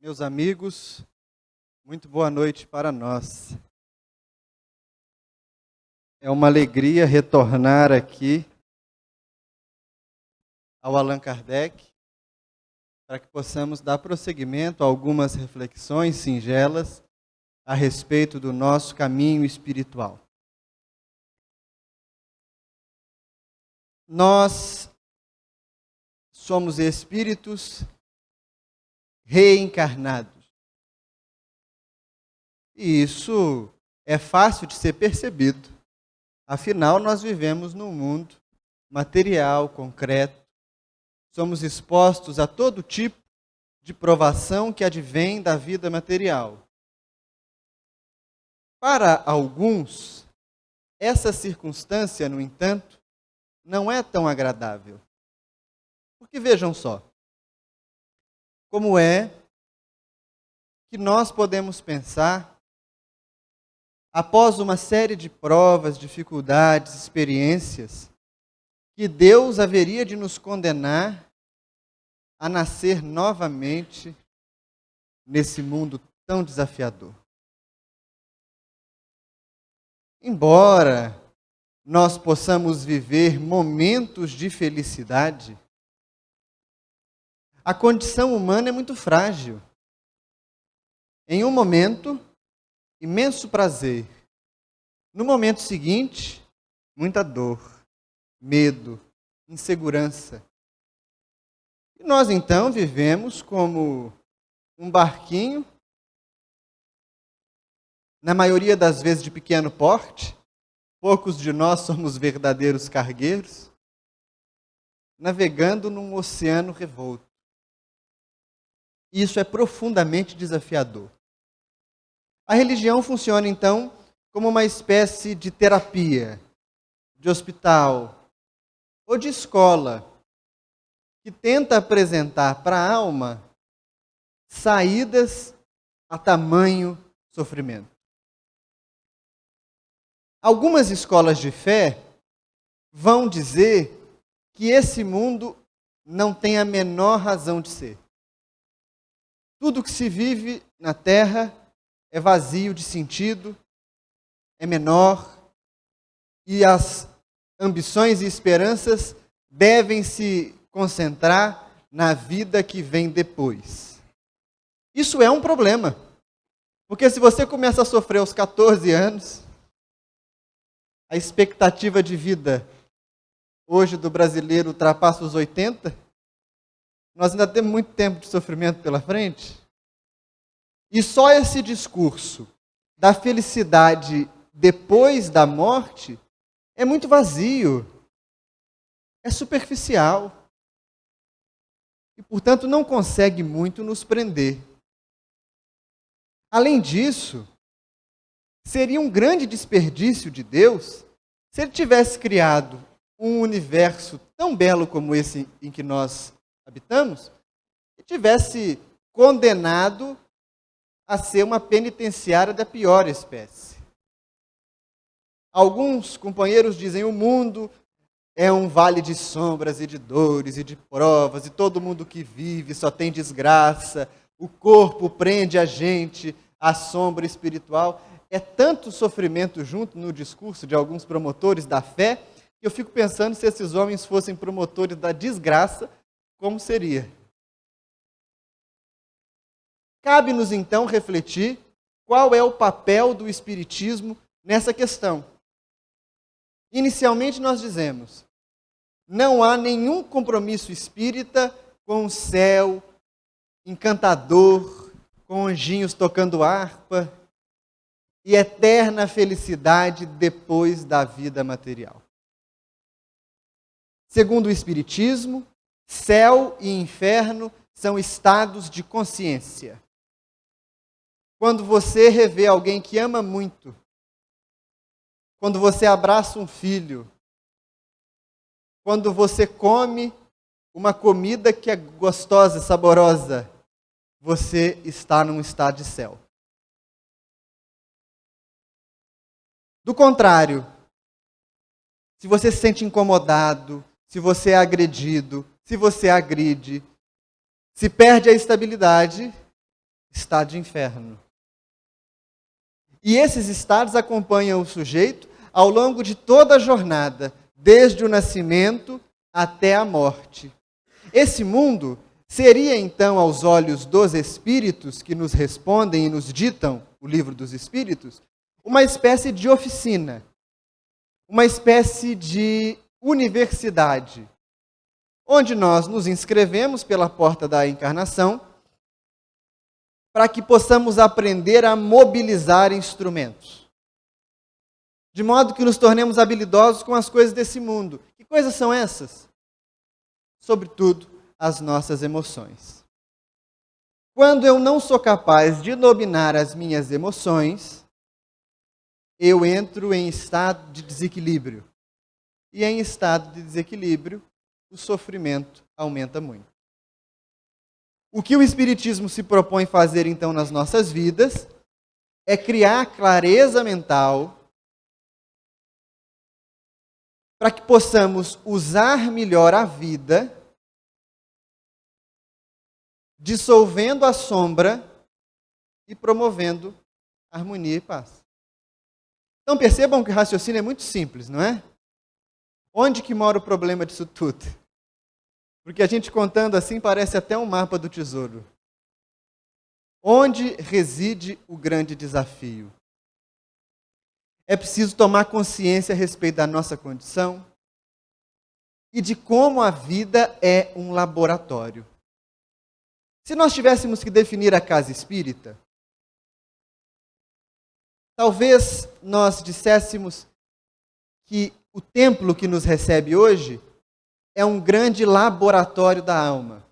Meus amigos, muito boa noite para nós. É uma alegria retornar aqui ao Allan Kardec para que possamos dar prosseguimento a algumas reflexões singelas a respeito do nosso caminho espiritual. Nós somos espíritos reencarnados. E isso é fácil de ser percebido. Afinal, nós vivemos num mundo material, concreto. Somos expostos a todo tipo de provação que advém da vida material. Para alguns, essa circunstância, no entanto, não é tão agradável. Porque vejam só, como é que nós podemos pensar, após uma série de provas, dificuldades, experiências, que Deus haveria de nos condenar a nascer novamente nesse mundo tão desafiador. Embora nós possamos viver momentos de felicidade, a condição humana é muito frágil. Em um momento, imenso prazer. No momento seguinte, muita dor, medo, insegurança. E nós então vivemos como um barquinho, na maioria das vezes de pequeno porte, poucos de nós somos verdadeiros cargueiros, navegando num oceano revolto. Isso é profundamente desafiador. A religião funciona, então, como uma espécie de terapia, de hospital ou de escola, que tenta apresentar para a alma saídas a tamanho sofrimento. Algumas escolas de fé vão dizer que esse mundo não tem a menor razão de ser. Tudo que se vive na Terra é vazio de sentido, é menor, e as ambições e esperanças devem se concentrar na vida que vem depois. Isso é um problema, porque se você começa a sofrer aos 14 anos, a expectativa de vida hoje do brasileiro ultrapassa os 80, nós ainda temos muito tempo de sofrimento pela frente. E só esse discurso da felicidade depois da morte é muito vazio, é superficial. E, portanto, não consegue muito nos prender. Além disso, seria um grande desperdício de Deus se Ele tivesse criado um universo tão belo como esse em que nós habitamos e tivesse condenado a ser uma penitenciária da pior espécie. Alguns companheiros dizem: o mundo é um vale de sombras e de dores e de provas, e todo mundo que vive só tem desgraça, o corpo prende a gente à sombra espiritual. É tanto sofrimento junto no discurso de alguns promotores da fé, que eu fico pensando, se esses homens fossem promotores da desgraça, como seria? Cabe-nos então refletir qual é o papel do Espiritismo nessa questão. Inicialmente nós dizemos: não há nenhum compromisso espírita com o céu encantador, com anjinhos tocando harpa e eterna felicidade depois da vida material. Segundo o Espiritismo, céu e inferno são estados de consciência. Quando você revê alguém que ama muito, quando você abraça um filho, quando você come uma comida que é gostosa, saborosa, você está num estado de céu. Do contrário, se você se sente incomodado, se você é agredido, se você agride, se perde a estabilidade, estado de inferno. E esses estados acompanham o sujeito ao longo de toda a jornada, desde o nascimento até a morte. Esse mundo seria, então, aos olhos dos espíritos que nos respondem e nos ditam o livro dos espíritos, uma espécie de oficina, uma espécie de universidade, onde nós nos inscrevemos pela porta da encarnação para que possamos aprender a mobilizar instrumentos, de modo que nos tornemos habilidosos com as coisas desse mundo. Que coisas são essas? Sobretudo, as nossas emoções. Quando eu não sou capaz de dominar as minhas emoções, eu entro em estado de desequilíbrio. E em estado de desequilíbrio, o sofrimento aumenta muito. O que o Espiritismo se propõe fazer, então, nas nossas vidas, é criar clareza mental para que possamos usar melhor a vida, dissolvendo a sombra e promovendo harmonia e paz. Então percebam que o raciocínio é muito simples, não é? Onde que mora o problema disso tudo? Porque a gente contando assim parece até um mapa do tesouro. Onde reside o grande desafio? É preciso tomar consciência a respeito da nossa condição e de como a vida é um laboratório. Se nós tivéssemos que definir a casa espírita, talvez nós disséssemos que o templo que nos recebe hoje é um grande laboratório da alma,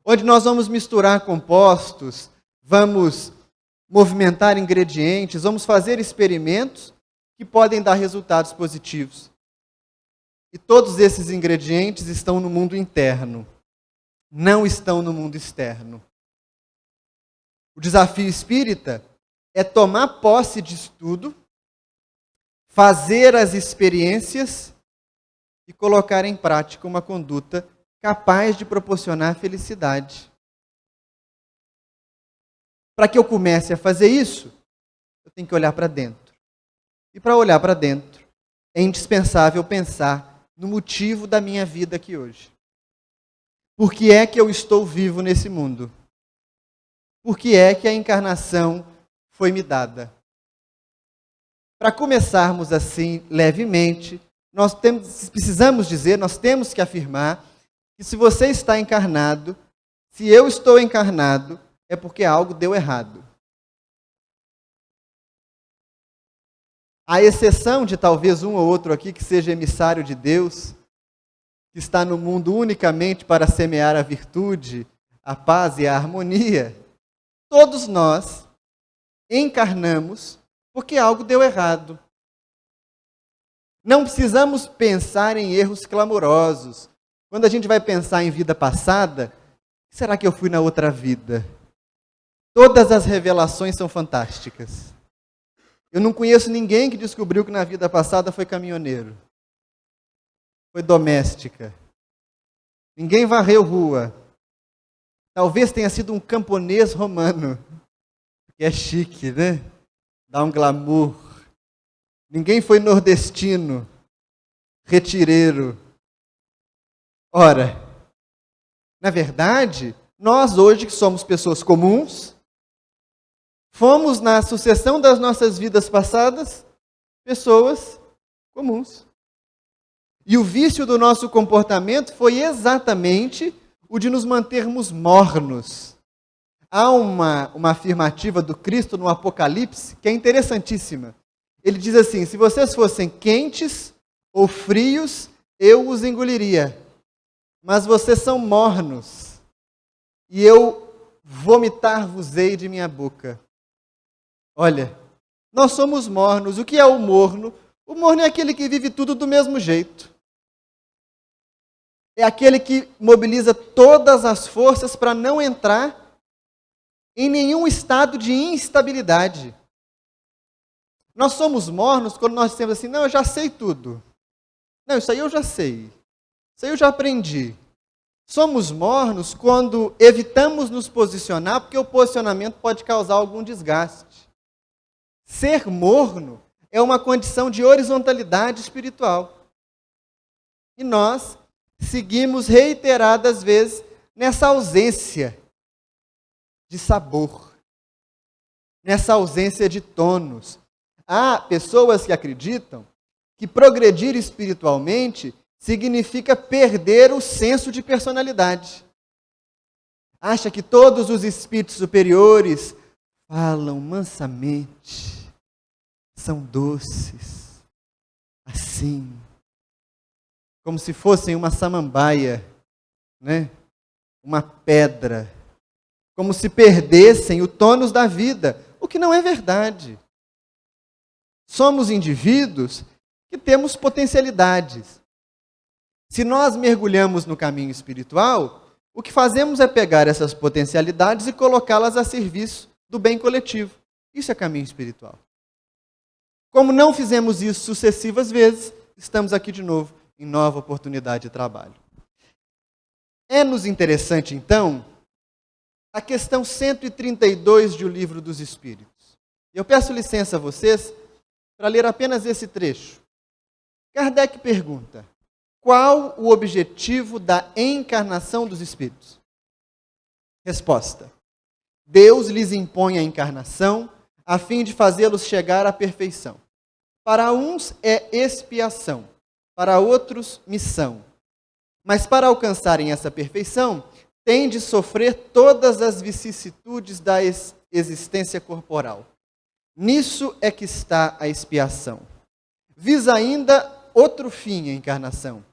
onde nós vamos misturar compostos, vamos movimentar ingredientes, vamos fazer experimentos que podem dar resultados positivos. E todos esses ingredientes estão no mundo interno, não estão no mundo externo. O desafio espírita é tomar posse disso tudo, fazer as experiências e colocar em prática uma conduta capaz de proporcionar felicidade. Para que eu comece a fazer isso, eu tenho que olhar para dentro. E para olhar para dentro, é indispensável pensar no motivo da minha vida aqui hoje. Por que é que eu estou vivo nesse mundo? Por que é que a encarnação foi me dada? Para começarmos assim, levemente, nós precisamos dizer, nós temos que afirmar que se você está encarnado, se eu estou encarnado, é porque algo deu errado. À exceção de talvez um ou outro aqui que seja emissário de Deus, que está no mundo unicamente para semear a virtude, a paz e a harmonia, todos nós encarnamos porque algo deu errado. Não precisamos pensar em erros clamorosos. Quando a gente vai pensar em vida passada, será que eu fui na outra vida? Todas as revelações são fantásticas. Eu não conheço ninguém que descobriu que na vida passada foi caminhoneiro. Foi doméstica. Ninguém varreu rua. Talvez tenha sido um camponês romano. Que é chique, né? Dá um glamour. Ninguém foi nordestino, retireiro. Ora, na verdade, nós hoje que somos pessoas comuns, fomos na sucessão das nossas vidas passadas, pessoas comuns. E o vício do nosso comportamento foi exatamente o de nos mantermos mornos. Há uma afirmativa do Cristo no Apocalipse que é interessantíssima. Ele diz assim: se vocês fossem quentes ou frios, eu os engoliria. Mas vocês são mornos, e eu vomitar-vos-ei de minha boca. Olha, nós somos mornos. O que é o morno? O morno é aquele que vive tudo do mesmo jeito. É aquele que mobiliza todas as forças para não entrar em nenhum estado de instabilidade. Nós somos mornos quando nós dizemos assim: não, eu já sei tudo. Não, isso aí eu já sei. Isso aí eu já aprendi. Somos mornos quando evitamos nos posicionar, porque o posicionamento pode causar algum desgaste. Ser morno é uma condição de horizontalidade espiritual. E nós seguimos reiteradas vezes nessa ausência de sabor, nessa ausência de tônus. Há pessoas que acreditam que progredir espiritualmente significa perder o senso de personalidade. Acha que todos os espíritos superiores falam mansamente, são doces, assim, como se fossem uma samambaia, né? Uma pedra, como se perdessem o tônus da vida, o que não é verdade. Somos indivíduos que temos potencialidades. Se nós mergulhamos no caminho espiritual, o que fazemos é pegar essas potencialidades e colocá-las a serviço do bem coletivo. Isso é caminho espiritual. Como não fizemos isso sucessivas vezes, estamos aqui de novo em nova oportunidade de trabalho. É-nos interessante, então, a questão 132 do Livro dos Espíritos. Eu peço licença a vocês para ler apenas esse trecho. Kardec pergunta: qual o objetivo da encarnação dos espíritos? Resposta: Deus lhes impõe a encarnação a fim de fazê-los chegar à perfeição. Para uns é expiação, para outros missão. Mas para alcançarem essa perfeição, têm de sofrer todas as vicissitudes da existência corporal. Nisso é que está a expiação. Visa ainda outro fim a encarnação: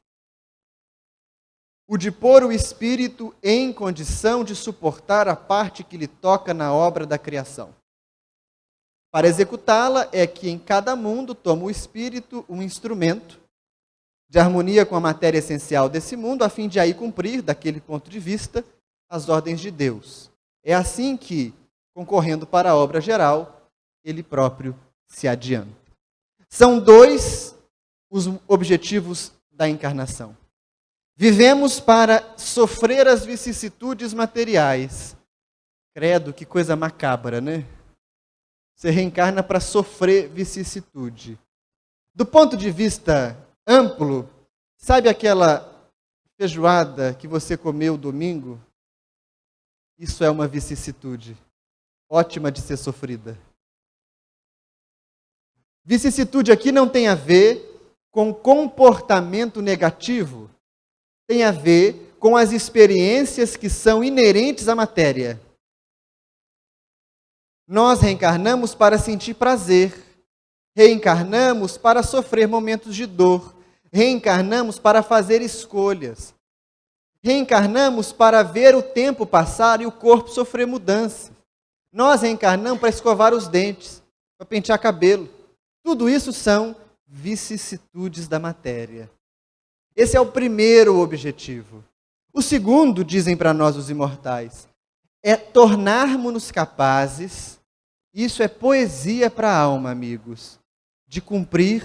o de pôr o espírito em condição de suportar a parte que lhe toca na obra da criação. Para executá-la é que em cada mundo toma o espírito um instrumento de harmonia com a matéria essencial desse mundo, a fim de aí cumprir, daquele ponto de vista, as ordens de Deus. É assim que, concorrendo para a obra geral, ele próprio se adianta. São dois os objetivos da encarnação. Vivemos para sofrer as vicissitudes materiais. Credo, que coisa macabra, né? Você reencarna para sofrer vicissitude. Do ponto de vista amplo, sabe aquela feijoada que você comeu domingo? Isso é uma vicissitude, ótima de ser sofrida. Vicissitude aqui não tem a ver com comportamento negativo, tem a ver com as experiências que são inerentes à matéria. Nós reencarnamos para sentir prazer, reencarnamos para sofrer momentos de dor, reencarnamos para fazer escolhas, reencarnamos para ver o tempo passar e o corpo sofrer mudança. Nós reencarnamos para escovar os dentes, para pentear cabelo. Tudo isso são vicissitudes da matéria. Esse é o primeiro objetivo. O segundo, dizem para nós os imortais, é tornarmos-nos capazes, isso é poesia para a alma, amigos, de cumprir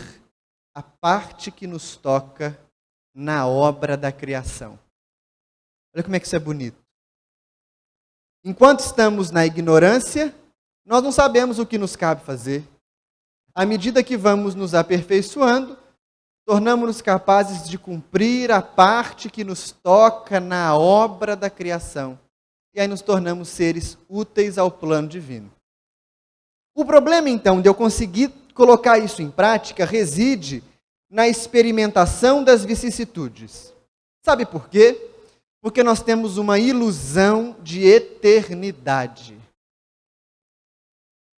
a parte que nos toca na obra da criação. Olha como é que isso é bonito. Enquanto estamos na ignorância, nós não sabemos o que nos cabe fazer. À medida que vamos nos aperfeiçoando, tornamos-nos capazes de cumprir a parte que nos toca na obra da criação. E aí nos tornamos seres úteis ao plano divino. O problema, então, de eu conseguir colocar isso em prática reside na experimentação das vicissitudes. Sabe por quê? Porque nós temos uma ilusão de eternidade.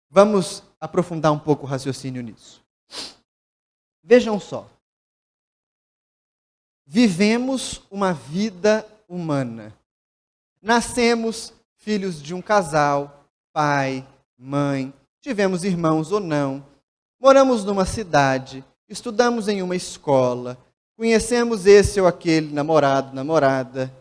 Vamos aprofundar um pouco o raciocínio nisso. Vejam só. Vivemos uma vida humana. Nascemos filhos de um casal, pai, mãe, tivemos irmãos ou não, moramos numa cidade, estudamos em uma escola, conhecemos esse ou aquele namorado, namorada,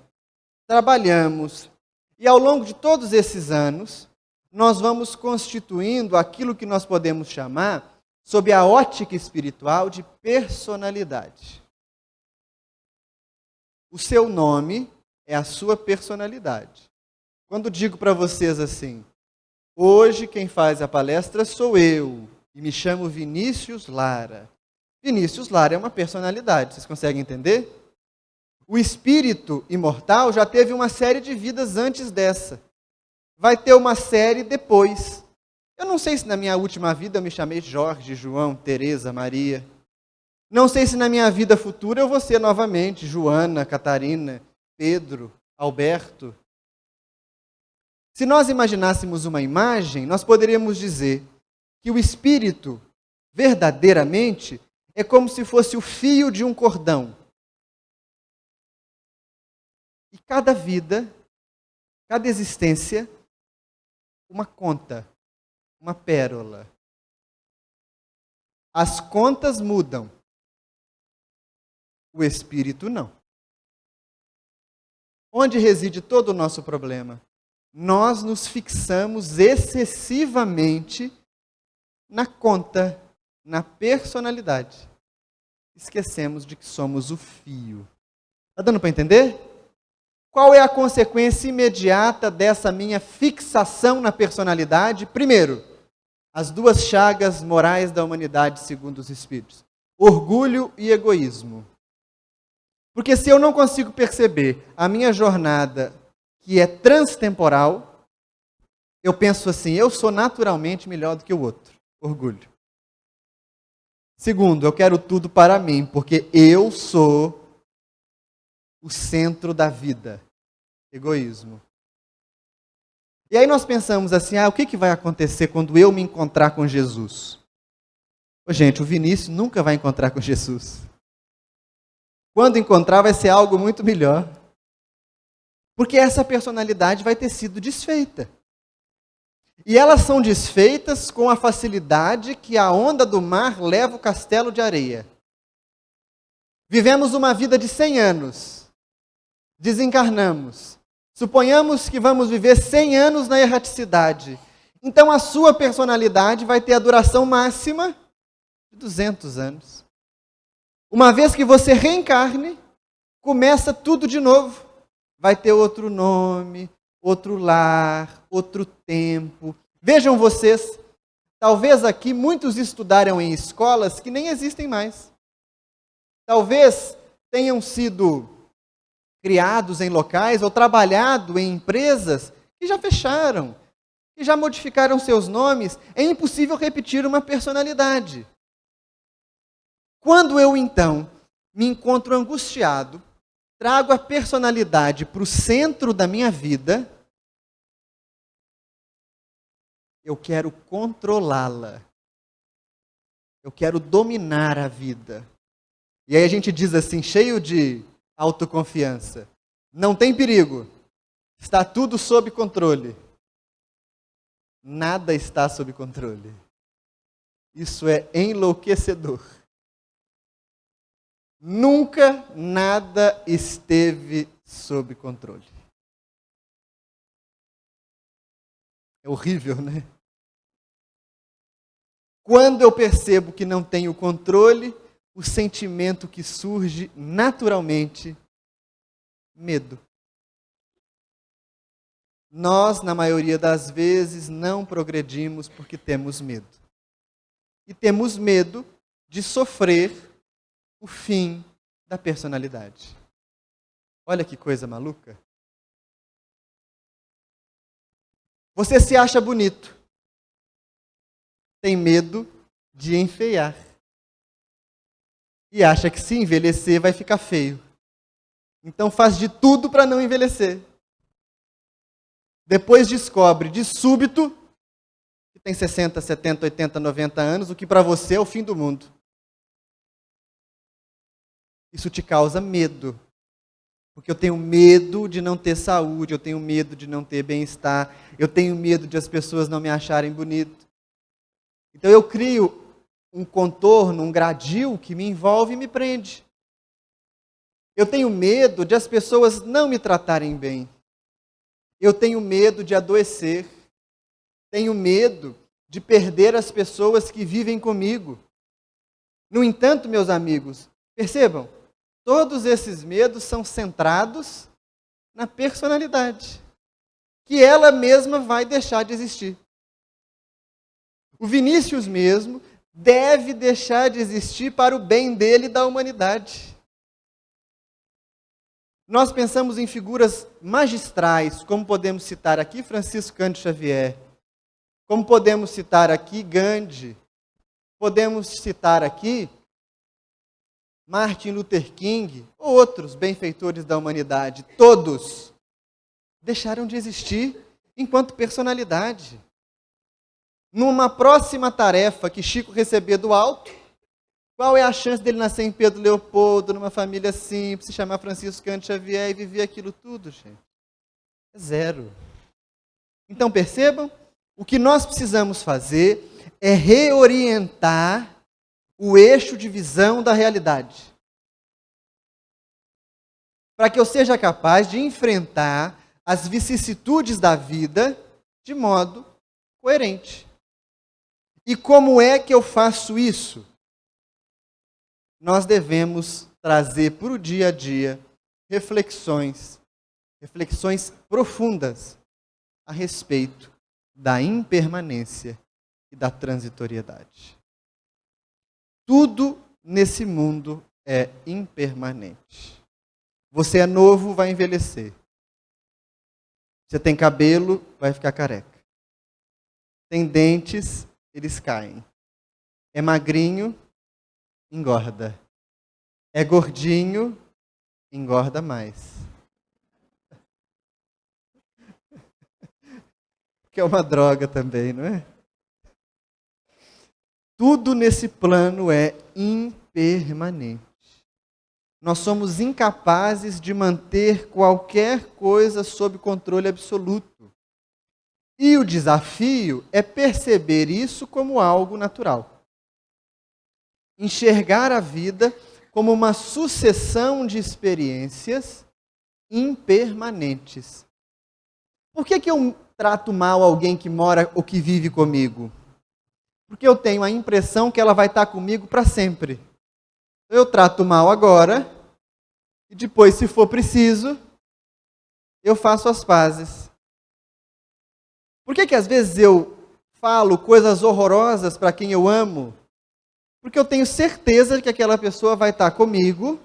trabalhamos, e ao longo de todos esses anos, nós vamos constituindo aquilo que nós podemos chamar, sob a ótica espiritual, de personalidade. O seu nome é a sua personalidade. Quando digo para vocês assim, hoje quem faz a palestra sou eu, e me chamo Vinícius Lara. Vinícius Lara é uma personalidade, vocês conseguem entender? O espírito imortal já teve uma série de vidas antes dessa. Vai ter uma série depois. Eu não sei se na minha última vida eu me chamei Jorge, João, Teresa, Maria. Não sei se na minha vida futura eu vou ser novamente Joana, Catarina, Pedro, Alberto. Se nós imaginássemos uma imagem, nós poderíamos dizer que o espírito, verdadeiramente, é como se fosse o fio de um cordão. E cada vida, cada existência, uma conta, uma pérola. As contas mudam. O espírito não. Onde reside todo o nosso problema? Nós nos fixamos excessivamente na conta, na personalidade. Esquecemos de que somos o fio. Está dando para entender? Qual é a consequência imediata dessa minha fixação na personalidade? Primeiro, as duas chagas morais da humanidade segundo os Espíritos: orgulho e egoísmo. Porque se eu não consigo perceber a minha jornada, que é transtemporal, eu penso assim, eu sou naturalmente melhor do que o outro. Orgulho. Segundo, eu quero tudo para mim, porque eu sou o centro da vida. Egoísmo. E aí nós pensamos assim, o que vai acontecer quando eu me encontrar com Jesus? Gente, o Vinícius nunca vai encontrar com Jesus. Quando encontrar, vai ser algo muito melhor. Porque essa personalidade vai ter sido desfeita. E elas são desfeitas com a facilidade que a onda do mar leva o castelo de areia. Vivemos uma vida de 100 anos. Desencarnamos. Suponhamos que vamos viver 100 anos na erraticidade. Então a sua personalidade vai ter a duração máxima de 200 anos. Uma vez que você reencarne, começa tudo de novo. Vai ter outro nome, outro lar, outro tempo. Vejam vocês, talvez aqui muitos estudaram em escolas que nem existem mais. Talvez tenham sido criados em locais ou trabalhado em empresas que já fecharam, que já modificaram seus nomes. É impossível repetir uma personalidade. Quando eu, então, me encontro angustiado, trago a personalidade para o centro da minha vida, eu quero controlá-la. Eu quero dominar a vida. E aí a gente diz assim, cheio de autoconfiança, não tem perigo, está tudo sob controle. Nada está sob controle. Isso é enlouquecedor. Nunca nada esteve sob controle. É horrível, né? Quando eu percebo que não tenho controle, o sentimento que surge naturalmente, medo. Nós, na maioria das vezes, não progredimos porque temos medo. E temos medo de sofrer o fim da personalidade. Olha que coisa maluca. Você se acha bonito. Tem medo de enfeiar. E acha que se envelhecer vai ficar feio. Então faz de tudo para não envelhecer. Depois descobre de súbito que tem 60, 70, 80, 90 anos, o que para você é o fim do mundo. Isso te causa medo. Porque eu tenho medo de não ter saúde, eu tenho medo de não ter bem-estar, eu tenho medo de as pessoas não me acharem bonito. Então eu crio um contorno, um gradil que me envolve e me prende. Eu tenho medo de as pessoas não me tratarem bem. Eu tenho medo de adoecer. Tenho medo de perder as pessoas que vivem comigo. No entanto, meus amigos, percebam, todos esses medos são centrados na personalidade, que ela mesma vai deixar de existir. O Vinícius mesmo deve deixar de existir para o bem dele e da humanidade. Nós pensamos em figuras magistrais, como podemos citar aqui Francisco Cândido Xavier, como podemos citar aqui Gandhi, podemos citar aqui Martin Luther King, ou outros benfeitores da humanidade. Todos deixaram de existir enquanto personalidade. Numa próxima tarefa que Chico receber do alto, qual é a chance dele nascer em Pedro Leopoldo, numa família simples, se chamar Francisco Cândido Xavier e viver aquilo tudo, gente? É zero. Então percebam, o que nós precisamos fazer é reorientar o eixo de visão da realidade. Para que eu seja capaz de enfrentar as vicissitudes da vida de modo coerente. E como é que eu faço isso? Nós devemos trazer para o dia a dia reflexões profundas a respeito da impermanência e da transitoriedade. Tudo nesse mundo é impermanente. Você é novo, vai envelhecer. Você tem cabelo, vai ficar careca. Tem dentes, eles caem. É magrinho, engorda. É gordinho, engorda mais. Que é uma droga também, não é? Tudo nesse plano é impermanente. Nós somos incapazes de manter qualquer coisa sob controle absoluto. E o desafio é perceber isso como algo natural. Enxergar a vida como uma sucessão de experiências impermanentes. Por que eu trato mal alguém que mora ou que vive comigo? Porque eu tenho a impressão que ela vai estar comigo para sempre. Eu trato mal agora, e depois, se for preciso, eu faço as pazes. Por que às vezes eu falo coisas horrorosas para quem eu amo? Porque eu tenho certeza de que aquela pessoa vai estar comigo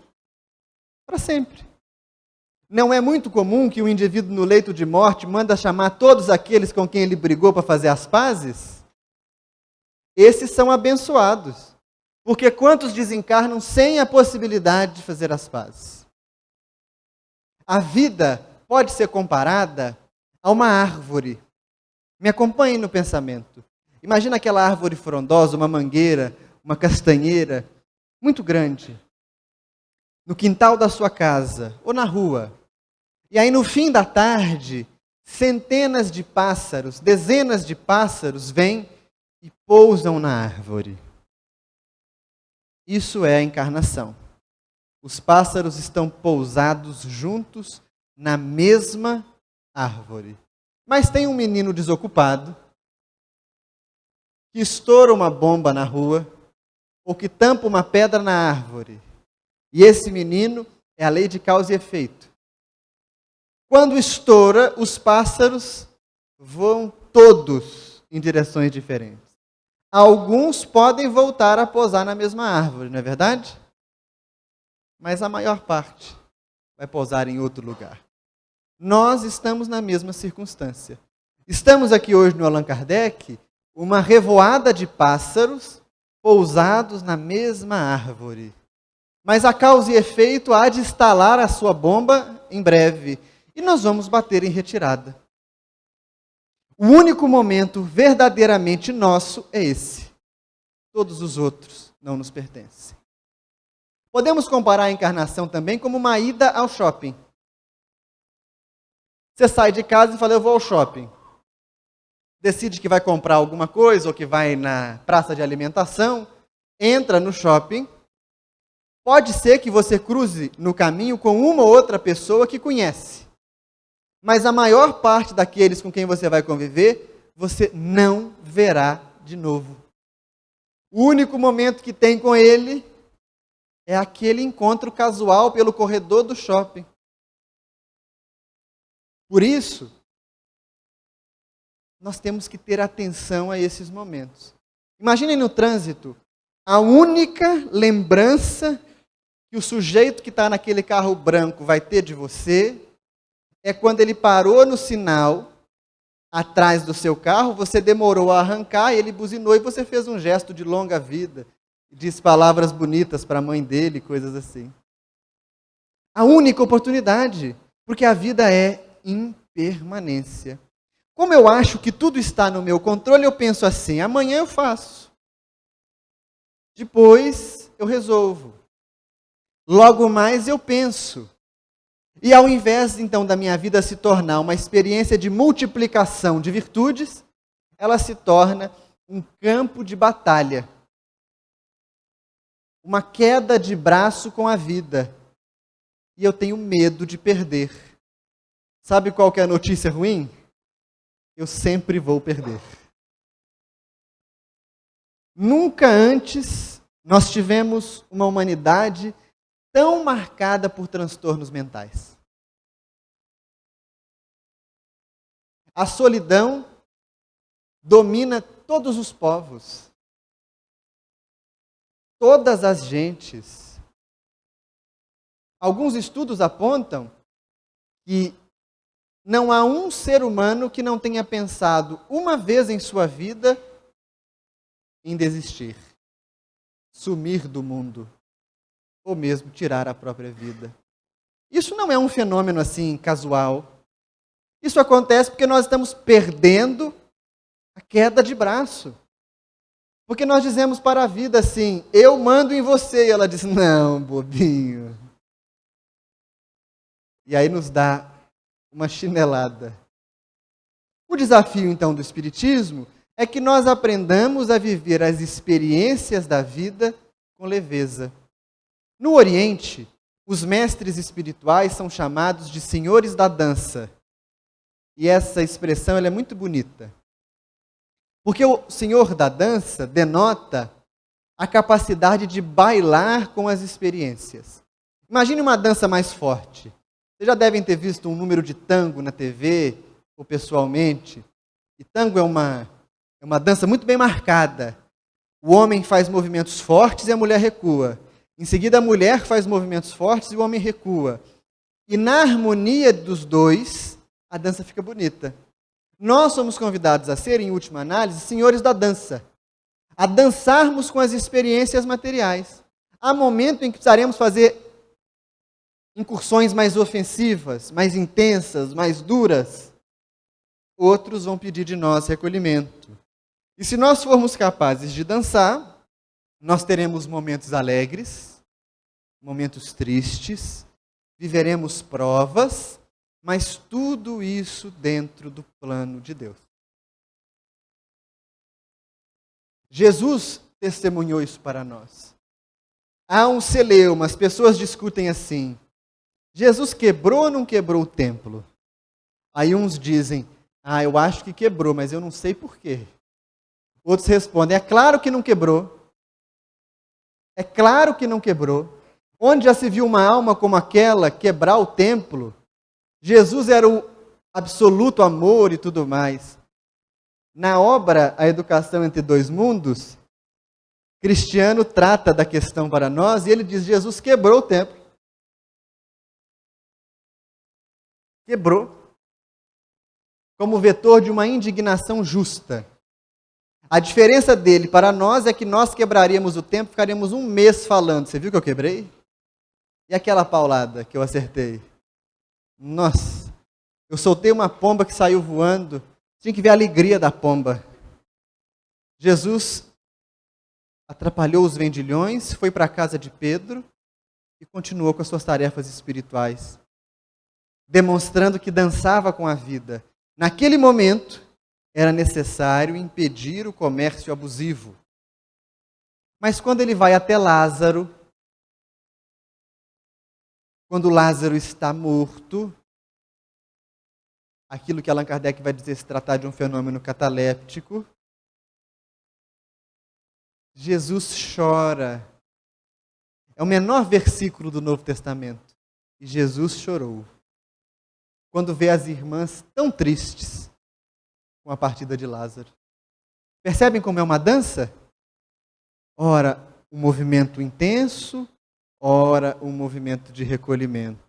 para sempre. Não é muito comum que um indivíduo no leito de morte manda chamar todos aqueles com quem ele brigou para fazer as pazes? Esses são abençoados, porque quantos desencarnam sem a possibilidade de fazer as pazes? A vida pode ser comparada a uma árvore. Me acompanhe no pensamento. Imagina aquela árvore frondosa, uma mangueira, uma castanheira, muito grande, no quintal da sua casa ou na rua. E aí no fim da tarde, centenas de pássaros, dezenas de pássaros vêm e pousam na árvore. Isso é a encarnação. Os pássaros estão pousados juntos na mesma árvore. Mas tem um menino desocupado que estoura uma bomba na rua ou que tampa uma pedra na árvore. E esse menino é a lei de causa e efeito. Quando estoura, os pássaros voam todos em direções diferentes. Alguns podem voltar a pousar na mesma árvore, não é verdade? Mas a maior parte vai pousar em outro lugar. Nós estamos na mesma circunstância. Estamos aqui hoje no Allan Kardec, uma revoada de pássaros pousados na mesma árvore. Mas a causa e efeito há de estalar a sua bomba em breve. E nós vamos bater em retirada. O único momento verdadeiramente nosso é esse. Todos os outros não nos pertencem. Podemos comparar a encarnação também como uma ida ao shopping. Você sai de casa e fala, eu vou ao shopping. Decide que vai comprar alguma coisa ou que vai na praça de alimentação, entra no shopping. Pode ser que você cruze no caminho com uma ou outra pessoa que conhece. Mas a maior parte daqueles com quem você vai conviver, você não verá de novo. O único momento que tem com ele é aquele encontro casual pelo corredor do shopping. Por isso, nós temos que ter atenção a esses momentos. Imaginem no trânsito, a única lembrança que o sujeito que está naquele carro branco vai ter de você é quando ele parou no sinal atrás do seu carro, você demorou a arrancar, ele buzinou e você fez um gesto de longa vida, disse palavras bonitas para a mãe dele, coisas assim. A única oportunidade, porque a vida é impermanência. Como eu acho que tudo está no meu controle, eu penso assim: amanhã eu faço. Depois eu resolvo. Logo mais eu penso. E ao invés, então, da minha vida se tornar uma experiência de multiplicação de virtudes, ela se torna um campo de batalha. Uma queda de braço com a vida. E eu tenho medo de perder. Sabe qual que é a notícia ruim? Eu sempre vou perder. Nunca antes nós tivemos uma humanidade tão marcada por transtornos mentais. A solidão domina todos os povos, todas as gentes. Alguns estudos apontam que não há um ser humano que não tenha pensado uma vez em sua vida em desistir, sumir do mundo, ou mesmo tirar a própria vida. Isso não é um fenômeno assim casual. Isso acontece porque nós estamos perdendo a queda de braço. Porque nós dizemos para a vida assim: eu mando em você. E ela diz: não, bobinho. E aí nos dá uma chinelada. O desafio, então, do Espiritismo é que nós aprendamos a viver as experiências da vida com leveza. No Oriente, os mestres espirituais são chamados de senhores da dança. E essa expressão ela é muito bonita. Porque o senhor da dança denota a capacidade de bailar com as experiências. Imagine uma dança mais forte. Vocês já devem ter visto um número de tango na TV, ou pessoalmente. E tango é uma dança muito bem marcada. O homem faz movimentos fortes e a mulher recua. Em seguida, a mulher faz movimentos fortes e o homem recua. E na harmonia dos dois, a dança fica bonita. Nós somos convidados a ser, em última análise, senhores da dança. A dançarmos com as experiências materiais. Há momento em que precisaremos fazer incursões mais ofensivas, mais intensas, mais duras. Outros vão pedir de nós recolhimento. E se nós formos capazes de dançar, nós teremos momentos alegres, momentos tristes, viveremos provas, mas tudo isso dentro do plano de Deus. Jesus testemunhou isso para nós. Há um celeuma, as pessoas discutem assim: Jesus quebrou ou não quebrou o templo? Aí uns dizem: eu acho que quebrou, mas eu não sei por quê. Outros respondem: é claro que não quebrou. É claro que não quebrou. Onde já se viu uma alma como aquela quebrar o templo? Jesus era o absoluto amor e tudo mais. Na obra A Educação entre Dois Mundos, Cristiano trata da questão para nós e ele diz: Jesus quebrou o templo. Quebrou. Como vetor de uma indignação justa. A diferença dele para nós é que nós quebraríamos o templo, ficaríamos um mês falando: você viu que eu quebrei? E aquela paulada que eu acertei? Nossa, eu soltei uma pomba que saiu voando. Tinha que ver a alegria da pomba. Jesus atrapalhou os vendilhões, foi para a casa de Pedro e continuou com as suas tarefas espirituais, demonstrando que dançava com a vida. Naquele momento, era necessário impedir o comércio abusivo. Mas quando ele vai até Lázaro, quando Lázaro está morto, aquilo que Allan Kardec vai dizer se tratar de um fenômeno cataléptico, Jesus chora. É o menor versículo do Novo Testamento. E Jesus chorou. quando vê as irmãs tão tristes com a partida de Lázaro. Percebem como é uma dança? Ora, um movimento intenso, ora, um movimento de recolhimento.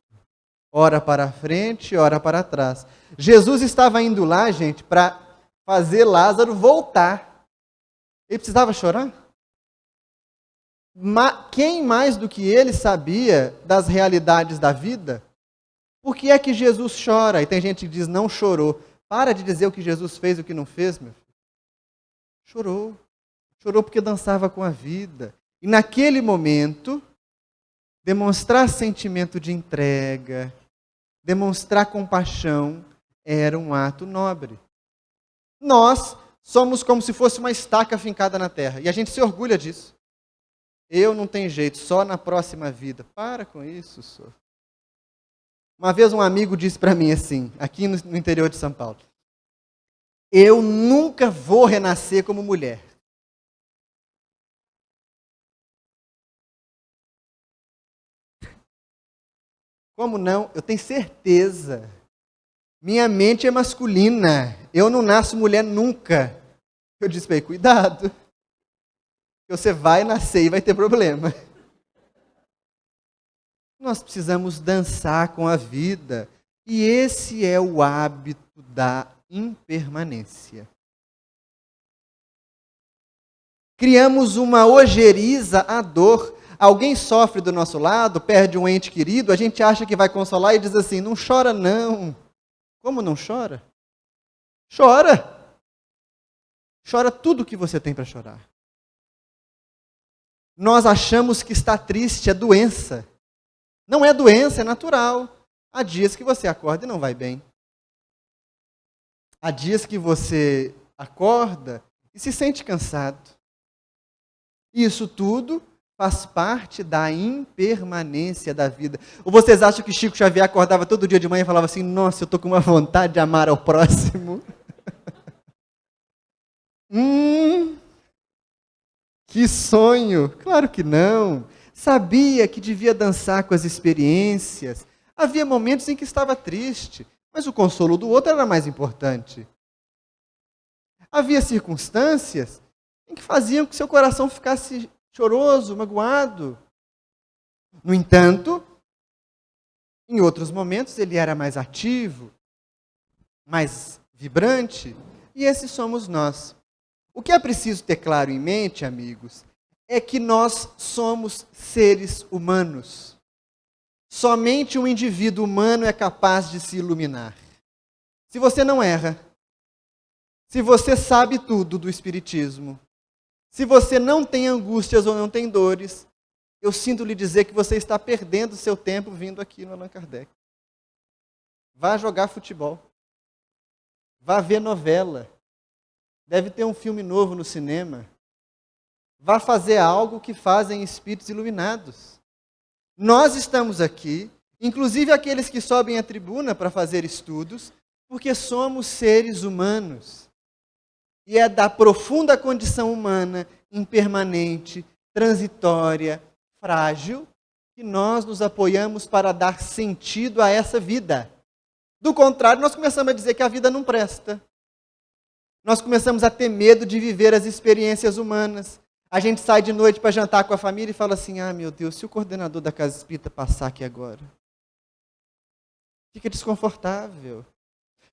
Ora para frente, ora para trás. Jesus estava indo lá, gente, para fazer Lázaro voltar. Ele precisava chorar? Quem mais do que ele sabia das realidades da vida? Por que é que Jesus chora? E tem gente que diz, não chorou. Para de dizer o que Jesus fez e o que não fez, meu filho. Chorou. Chorou porque dançava com a vida. E naquele momento, demonstrar sentimento de entrega, demonstrar compaixão, era um ato nobre. Nós somos como se fosse uma estaca fincada na terra. E a gente se orgulha disso. Eu não tenho jeito, só na próxima vida. Para com isso, senhor. Uma vez um amigo disse para mim assim, aqui no interior de São Paulo, eu nunca vou renascer como mulher. Como não? Eu tenho certeza. Minha mente é masculina. Eu não nasço mulher nunca. Eu disse para ele, cuidado. Você vai nascer e vai ter problema. Nós precisamos dançar com a vida. E esse é o hábito da impermanência. Criamos uma ojeriza à dor. Alguém sofre do nosso lado, perde um ente querido, a gente acha que vai consolar e diz assim, não chora não. Como não chora? Chora. Chora tudo o que você tem para chorar. Nós achamos que está triste, é doença. Não é doença, é natural. Há dias que você acorda e não vai bem. Há dias que você acorda e se sente cansado. Isso tudo faz parte da impermanência da vida. Ou vocês acham que Chico Xavier acordava todo dia de manhã e falava assim, nossa, eu estou com uma vontade de amar ao próximo. Que sonho! Claro que não. Sabia que devia dançar com as experiências. Havia momentos em que estava triste, mas o consolo do outro era mais importante. Havia circunstâncias em que faziam que seu coração ficasse choroso, magoado. No entanto, em outros momentos ele era mais ativo, mais vibrante, e esses somos nós. O que é preciso ter claro em mente, amigos, é que nós somos seres humanos. Somente um indivíduo humano é capaz de se iluminar. Se você não erra, se você sabe tudo do Espiritismo, se você não tem angústias ou não tem dores, eu sinto lhe dizer que você está perdendo seu tempo vindo aqui no Allan Kardec. Vá jogar futebol. Vá ver novela. Deve ter um filme novo no cinema. Vá fazer algo que fazem espíritos iluminados. Nós estamos aqui, inclusive aqueles que sobem à tribuna para fazer estudos, porque somos seres humanos. E é da profunda condição humana, impermanente, transitória, frágil, que nós nos apoiamos para dar sentido a essa vida. Do contrário, nós começamos a dizer que a vida não presta. Nós começamos a ter medo de viver as experiências humanas. A gente sai de noite para jantar com a família e fala assim, meu Deus, se o coordenador da Casa Espírita passar aqui agora. Fica desconfortável.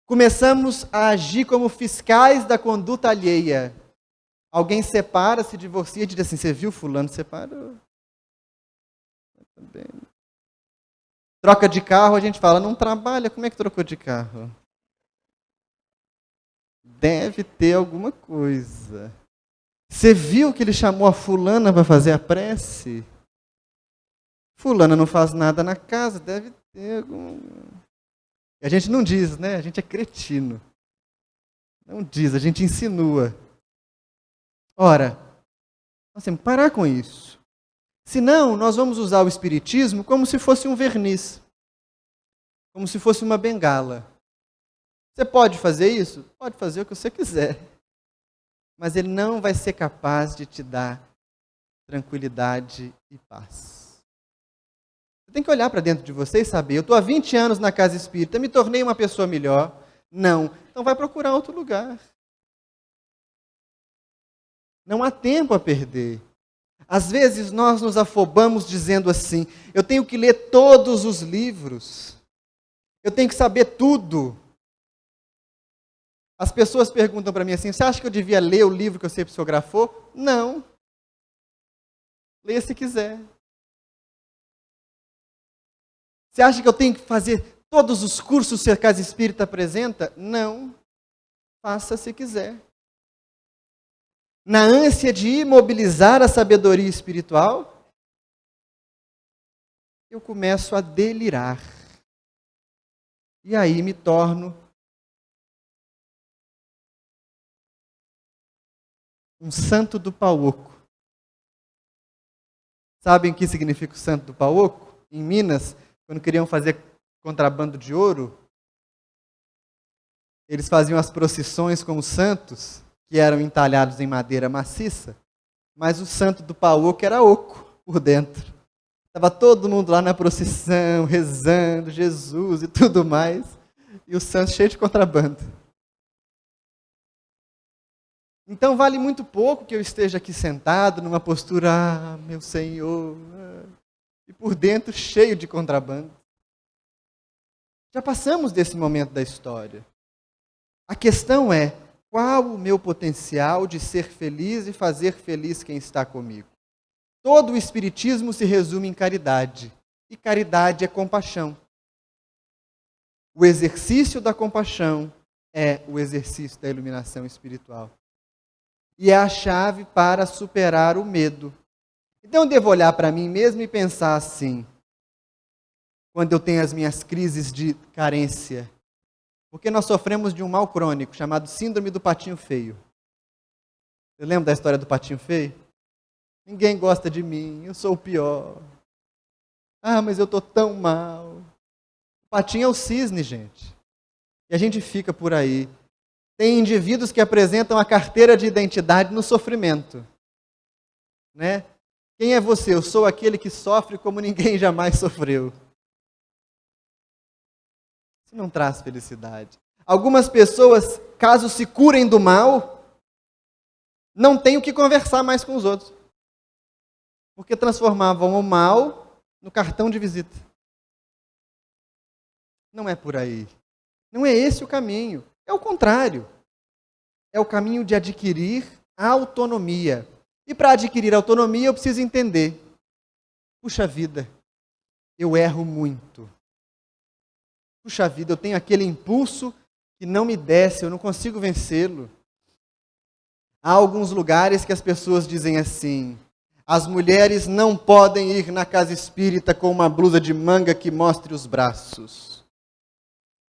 Começamos a agir como fiscais da conduta alheia. Alguém separa, se divorcia e diz assim, você viu fulano, separou. Troca de carro, a gente fala, não trabalha, como é que trocou de carro? Deve ter alguma coisa. Você viu que ele chamou a fulana para fazer a prece? Fulana não faz nada na casa, deve ter algum... E a gente não diz, né? A gente é cretino. Não diz, a gente insinua. Ora, nós temos que parar com isso. Senão, nós vamos usar o Espiritismo como se fosse um verniz. Como se fosse uma bengala. Você pode fazer isso? Pode fazer o que você quiser. Mas ele não vai ser capaz de te dar tranquilidade e paz. Você tem que olhar para dentro de você e saber, eu estou há 20 anos na casa espírita, me tornei uma pessoa melhor? Não. Então vai procurar outro lugar. Não há tempo a perder. Às vezes nós nos afobamos dizendo assim, eu tenho que ler todos os livros, eu tenho que saber tudo. As pessoas perguntam para mim assim, você acha que eu devia ler o livro que você psicografou? Não. Leia se quiser. Você acha que eu tenho que fazer todos os cursos que a Casa Espírita apresenta? Não. Faça se quiser. Na ânsia de imobilizar a sabedoria espiritual, eu começo a delirar. E aí me torno um santo do pau oco. Sabem o que significa o santo do pau oco? Em Minas, quando queriam fazer contrabando de ouro, eles faziam as procissões com os santos, que eram entalhados em madeira maciça, mas o santo do pau oco era oco por dentro. Estava todo mundo lá na procissão, rezando, Jesus e tudo mais, e o santo cheio de contrabando. Então vale muito pouco que eu esteja aqui sentado, numa postura, meu Senhor, e por dentro cheio de contrabando. Já passamos desse momento da história. A questão é, qual o meu potencial de ser feliz e fazer feliz quem está comigo? Todo o Espiritismo se resume em caridade, e caridade é compaixão. O exercício da compaixão é o exercício da iluminação espiritual. E é a chave para superar o medo. Então eu devo olhar para mim mesmo e pensar assim, quando eu tenho as minhas crises de carência, porque nós sofremos de um mal crônico chamado síndrome do patinho feio. Você lembra da história do patinho feio? Ninguém gosta de mim, eu sou o pior. Mas eu estou tão mal. O patinho é o cisne, gente. E a gente fica por aí. Tem indivíduos que apresentam a carteira de identidade no sofrimento. Né? Quem é você? Eu sou aquele que sofre como ninguém jamais sofreu. Isso não traz felicidade. Algumas pessoas, caso se curem do mal, não têm o que conversar mais com os outros. Porque transformavam o mal no cartão de visita. Não é por aí. Não é esse o caminho. É o contrário. É o caminho de adquirir a autonomia. E para adquirir autonomia eu preciso entender. Puxa vida, eu erro muito. Puxa vida, eu tenho aquele impulso que não me desce, eu não consigo vencê-lo. Há alguns lugares que as pessoas dizem assim, as mulheres não podem ir na casa espírita com uma blusa de manga que mostre os braços.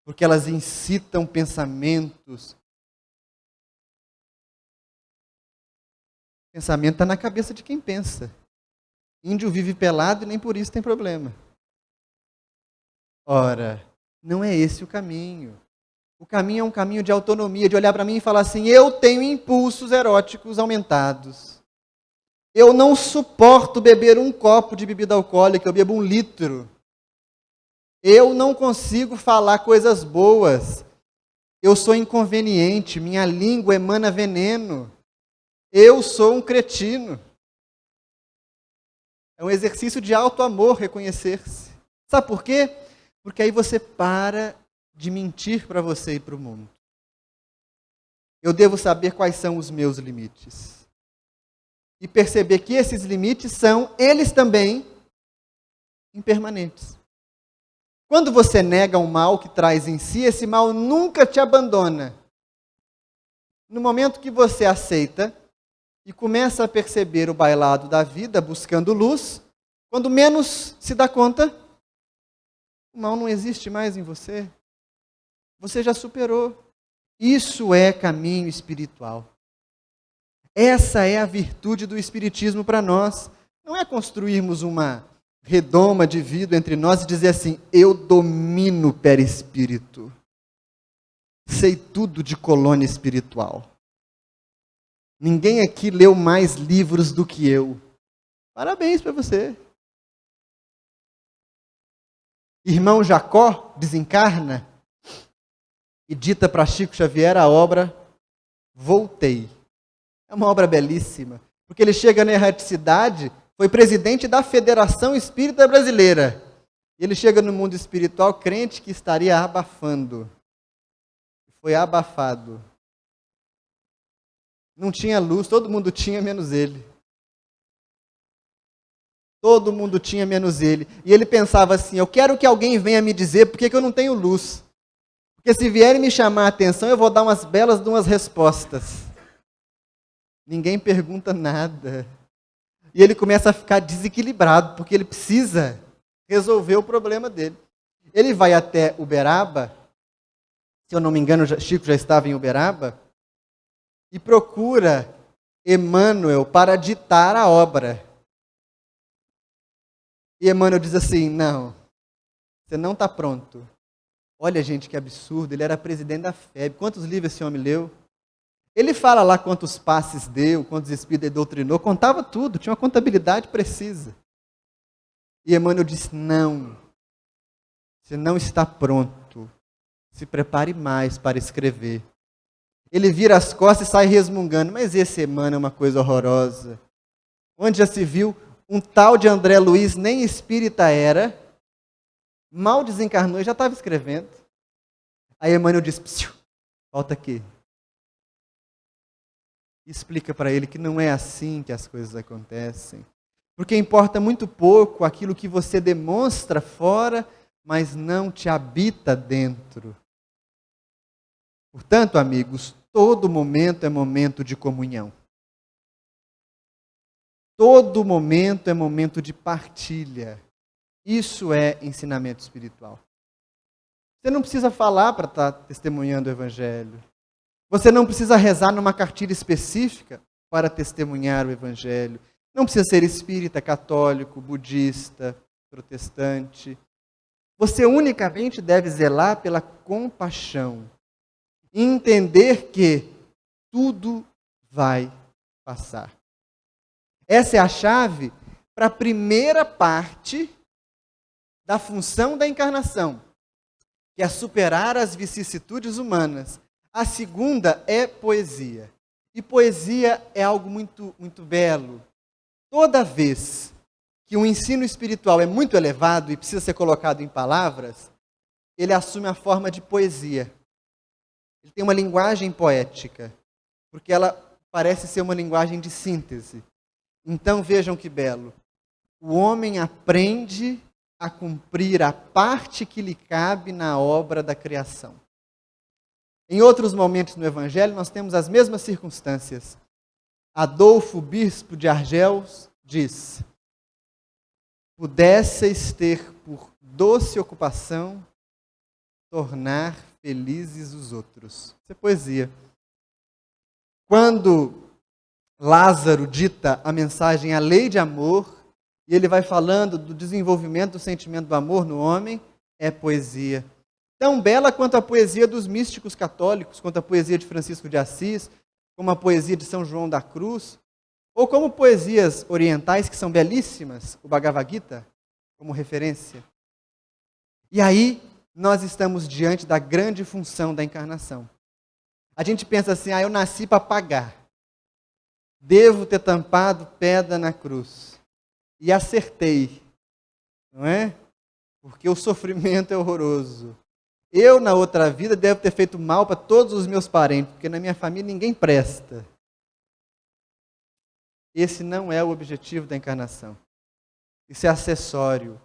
Porque elas incitam pensamentos. O pensamento está na cabeça de quem pensa. Índio vive pelado e nem por isso tem problema. Ora, não é esse o caminho. O caminho é um caminho de autonomia, de olhar para mim e falar assim, eu tenho impulsos eróticos aumentados. Eu não suporto beber um copo de bebida alcoólica, eu bebo 1 litro. Eu não consigo falar coisas boas. Eu sou inconveniente, minha língua emana veneno. Eu sou um cretino. É um exercício de auto-amor reconhecer-se. Sabe por quê? Porque aí você para de mentir para você e para o mundo. Eu devo saber quais são os meus limites. E perceber que esses limites são, eles também, impermanentes. Quando você nega um mal que traz em si, esse mal nunca te abandona. No momento que você aceita e começa a perceber o bailado da vida, buscando luz, quando menos se dá conta, o mal não existe mais em você. Você já superou. Isso é caminho espiritual. Essa é a virtude do Espiritismo para nós. Não é construirmos uma redoma de vidro entre nós e dizer assim, eu domino o perispírito. Sei tudo de colônia espiritual. Ninguém aqui leu mais livros do que eu. Parabéns para você. Irmão Jacó desencarna e dita para Chico Xavier a obra Voltei. É uma obra belíssima, porque ele chega na erraticidade, foi presidente da Federação Espírita Brasileira. E ele chega no mundo espiritual crente que estaria abafando. Foi abafado. Não tinha luz, todo mundo tinha menos ele. Todo mundo tinha menos ele. E ele pensava assim, eu quero que alguém venha me dizer por que eu não tenho luz. Porque se vierem me chamar a atenção, eu vou dar umas belas de umas respostas. Ninguém pergunta nada. E ele começa a ficar desequilibrado, porque ele precisa resolver o problema dele. Ele vai até Uberaba, se eu não me engano, Chico já estava em Uberaba, e procura Emmanuel para ditar a obra. E Emmanuel diz assim, não, você não está pronto. Olha, gente, que absurdo, ele era presidente da FEB. Quantos livros esse homem leu? Ele fala lá quantos passes deu, quantos espíritos ele doutrinou, contava tudo, tinha uma contabilidade precisa. E Emmanuel disse, não, você não está pronto, se prepare mais para escrever. Ele vira as costas e sai resmungando, mas esse Emmanuel é uma coisa horrorosa. Onde já se viu, um tal de André Luiz, nem espírita era, mal desencarnou e já estava escrevendo. Aí Emmanuel diz, volta aqui. Explica para ele que não é assim que as coisas acontecem. Porque importa muito pouco aquilo que você demonstra fora, mas não te habita dentro. Portanto, amigos, todo momento é momento de comunhão. Todo momento é momento de partilha. Isso é ensinamento espiritual. Você não precisa falar para estar testemunhando o Evangelho. Você não precisa rezar numa cartilha específica para testemunhar o Evangelho. Não precisa ser espírita, católico, budista, protestante. Você unicamente deve zelar pela compaixão. E entender que tudo vai passar. Essa é a chave para a primeira parte da função da encarnação, que é superar as vicissitudes humanas. A segunda é poesia. E poesia é algo muito, muito belo. Toda vez que o ensino espiritual é muito elevado e precisa ser colocado em palavras, ele assume a forma de poesia. Ele tem uma linguagem poética, porque ela parece ser uma linguagem de síntese. Então vejam que belo. O homem aprende a cumprir a parte que lhe cabe na obra da criação. Em outros momentos no Evangelho, nós temos as mesmas circunstâncias. Adolfo, bispo de Argéus, diz: pudesseis ter por doce ocupação tornar felizes os outros. Isso é poesia. Quando Lázaro dita a mensagem, a lei de amor, e ele vai falando do desenvolvimento do sentimento do amor no homem, é poesia. Tão bela quanto a poesia dos místicos católicos, quanto a poesia de Francisco de Assis, como a poesia de São João da Cruz, ou como poesias orientais que são belíssimas, o Bhagavad Gita, como referência. E aí, nós estamos diante da grande função da encarnação. A gente pensa assim, eu nasci para pagar. Devo ter tampado pedra na cruz. E acertei, não é? Porque o sofrimento é horroroso. Eu, na outra vida, devo ter feito mal para todos os meus parentes, porque na minha família ninguém presta. Esse não é o objetivo da encarnação. Isso é acessório.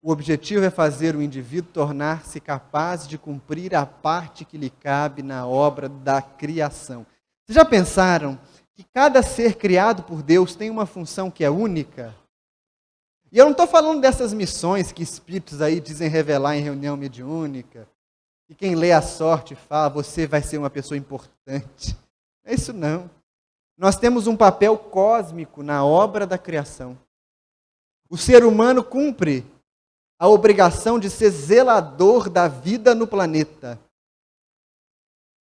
O objetivo é fazer o indivíduo tornar-se capaz de cumprir a parte que lhe cabe na obra da criação. Vocês já pensaram que cada ser criado por Deus tem uma função que é única? E eu não estou falando dessas missões que espíritos aí dizem revelar em reunião mediúnica, e quem lê a sorte fala, você vai ser uma pessoa importante. Não é isso não. Nós temos um papel cósmico na obra da criação. O ser humano cumpre a obrigação de ser zelador da vida no planeta.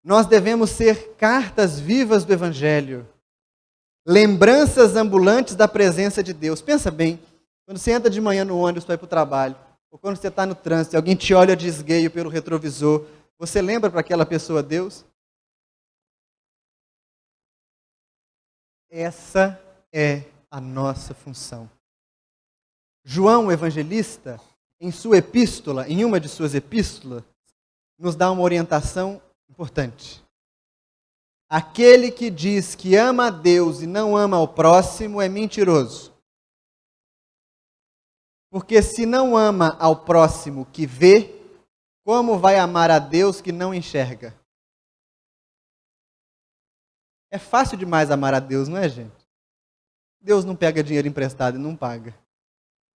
Nós devemos ser cartas vivas do Evangelho, lembranças ambulantes da presença de Deus. Pensa bem, quando você entra de manhã no ônibus para ir para o trabalho, Ou quando você está no trânsito e alguém te olha de esgueio pelo retrovisor, você lembra para aquela pessoa Deus? Essa é a nossa função. João, o evangelista, em sua epístola, em uma de suas epístolas, nos dá uma orientação importante. Aquele que diz que ama a Deus e não ama ao próximo é mentiroso. Porque se não ama ao próximo que vê, como vai amar a Deus que não enxerga? É fácil demais amar a Deus, não é, gente? Deus não pega dinheiro emprestado e não paga.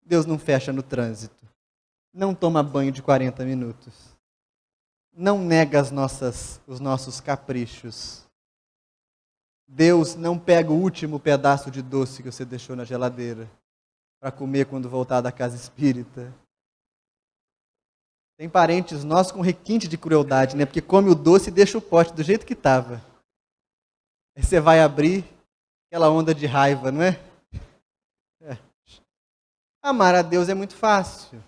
Deus não fecha no trânsito. Não toma banho de 40 minutos. Não nega os nossos caprichos. Deus não pega o último pedaço de doce que você deixou na geladeira para comer quando voltar da casa espírita. Tem parentes nossos com requinte de crueldade, né? Porque come o doce e deixa o pote do jeito que estava. Aí você vai abrir aquela onda de raiva, não é? Amar a Deus é muito fácil,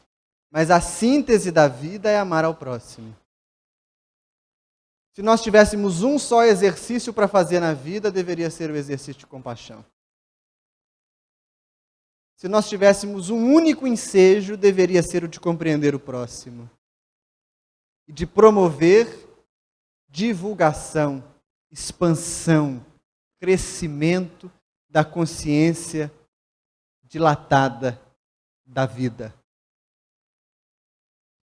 mas a síntese da vida é amar ao próximo. Se nós tivéssemos um só exercício para fazer na vida, deveria ser o exercício de compaixão. Se nós tivéssemos um único ensejo, deveria ser o de compreender o próximo. E de promover divulgação, expansão, crescimento da consciência dilatada da vida.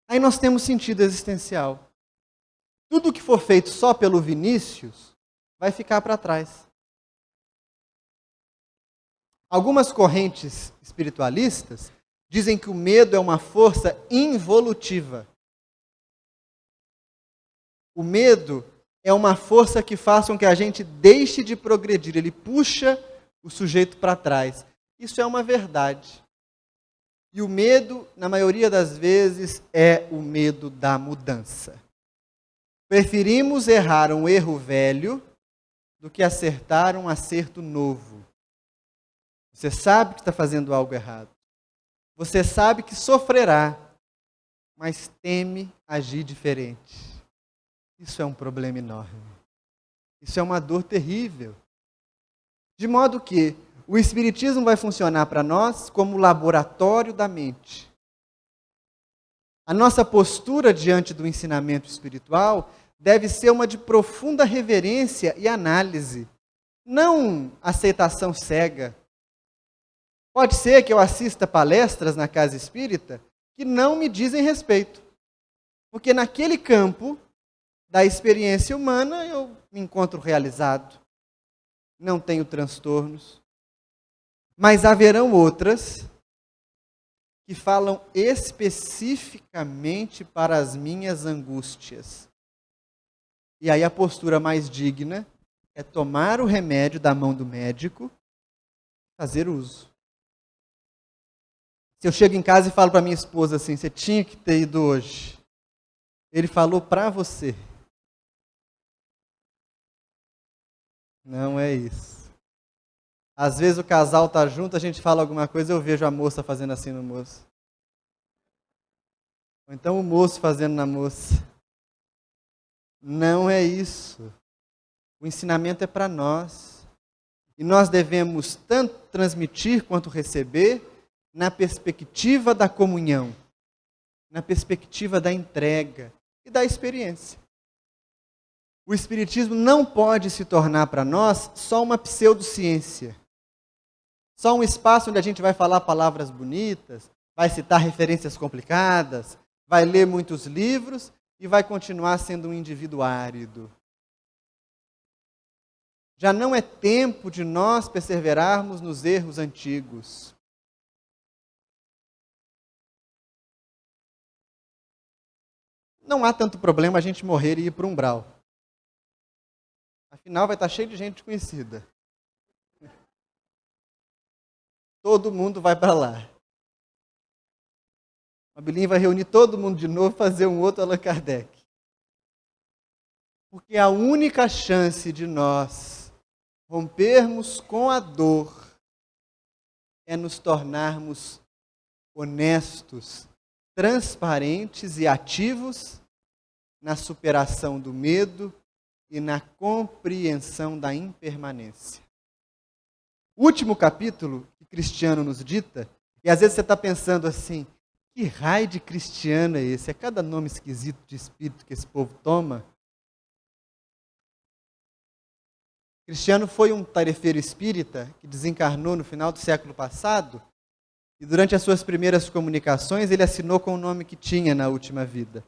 Aí nós temos sentido existencial. Tudo que for feito só pelo Vinícius vai ficar para trás. Algumas correntes espiritualistas dizem que o medo é uma força involutiva. O medo é uma força que faz com que a gente deixe de progredir, ele puxa o sujeito para trás. Isso é uma verdade. E o medo, na maioria das vezes, é o medo da mudança. Preferimos errar um erro velho do que acertar um acerto novo. Você sabe que está fazendo algo errado. Você sabe que sofrerá, mas teme agir diferente. Isso é um problema enorme. Isso é uma dor terrível. De modo que o Espiritismo vai funcionar para nós como laboratório da mente. A nossa postura diante do ensinamento espiritual deve ser uma de profunda reverência e análise, não aceitação cega. Pode ser que eu assista palestras na casa espírita que não me dizem respeito, porque naquele campo da experiência humana eu me encontro realizado, não tenho transtornos, mas haverão outras que falam especificamente para as minhas angústias. E aí a postura mais digna é tomar o remédio da mão do médico e fazer uso. Se eu chego em casa e falo para minha esposa assim, você tinha que ter ido hoje. Ele falou para você. Não é isso. Às vezes o casal está junto, a gente fala alguma coisa, eu vejo a moça fazendo assim no moço. Ou então o moço fazendo na moça. Não é isso. O ensinamento é para nós. E nós devemos tanto transmitir quanto receber na perspectiva da comunhão, na perspectiva da entrega e da experiência. O Espiritismo não pode se tornar para nós só uma pseudociência. Só um espaço onde a gente vai falar palavras bonitas, vai citar referências complicadas, vai ler muitos livros e vai continuar sendo um indivíduo árido. Já não é tempo de nós perseverarmos nos erros antigos. Não há tanto problema a gente morrer e ir para o umbral. Afinal, vai estar cheio de gente conhecida. Todo mundo vai para lá. A Bilinha vai reunir todo mundo de novo e fazer um outro Allan Kardec. Porque a única chance de nós rompermos com a dor é nos tornarmos honestos transparentes e ativos na superação do medo e na compreensão da impermanência. O último capítulo que Cristiano nos dita, e às vezes você está pensando assim, que raio de cristiano é esse? É cada nome esquisito de espírito que esse povo toma. Cristiano foi um tarefeiro espírita que desencarnou no final do século passado e durante as suas primeiras comunicações ele assinou com o nome que tinha na última vida.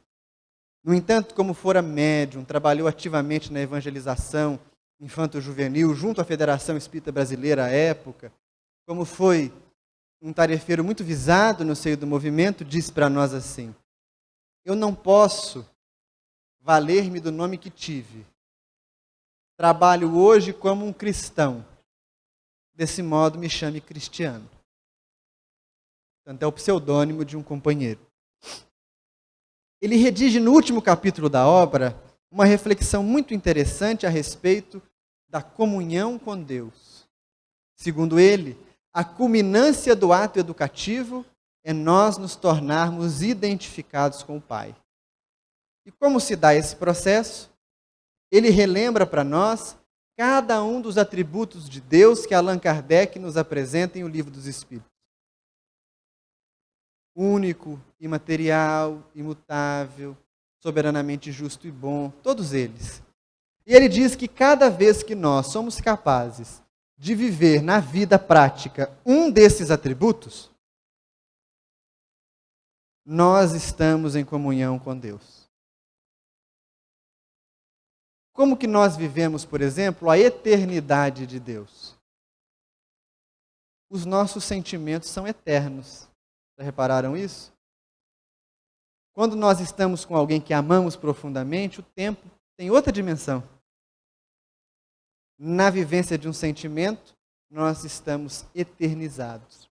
No entanto, como fora médium, trabalhou ativamente na evangelização infanto-juvenil junto à Federação Espírita Brasileira à época, como foi um tarefeiro muito visado no seio do movimento, disse para nós assim: eu não posso valer-me do nome que tive. Trabalho hoje como um cristão. Desse modo, me chame Cristiano. Portanto, é o pseudônimo de um companheiro. Ele redige no último capítulo da obra uma reflexão muito interessante a respeito da comunhão com Deus. Segundo ele, a culminância do ato educativo é nós nos tornarmos identificados com o Pai. E como se dá esse processo? Ele relembra para nós cada um dos atributos de Deus que Allan Kardec nos apresenta em O Livro dos Espíritos. Único, imaterial, imutável, soberanamente justo e bom, todos eles. E ele diz que cada vez que nós somos capazes de viver na vida prática um desses atributos, nós estamos em comunhão com Deus. Como que nós vivemos, por exemplo, a eternidade de Deus? Os nossos sentimentos são eternos. Já repararam isso? Quando nós estamos com alguém que amamos profundamente, o tempo tem outra dimensão. Na vivência de um sentimento, nós estamos eternizados.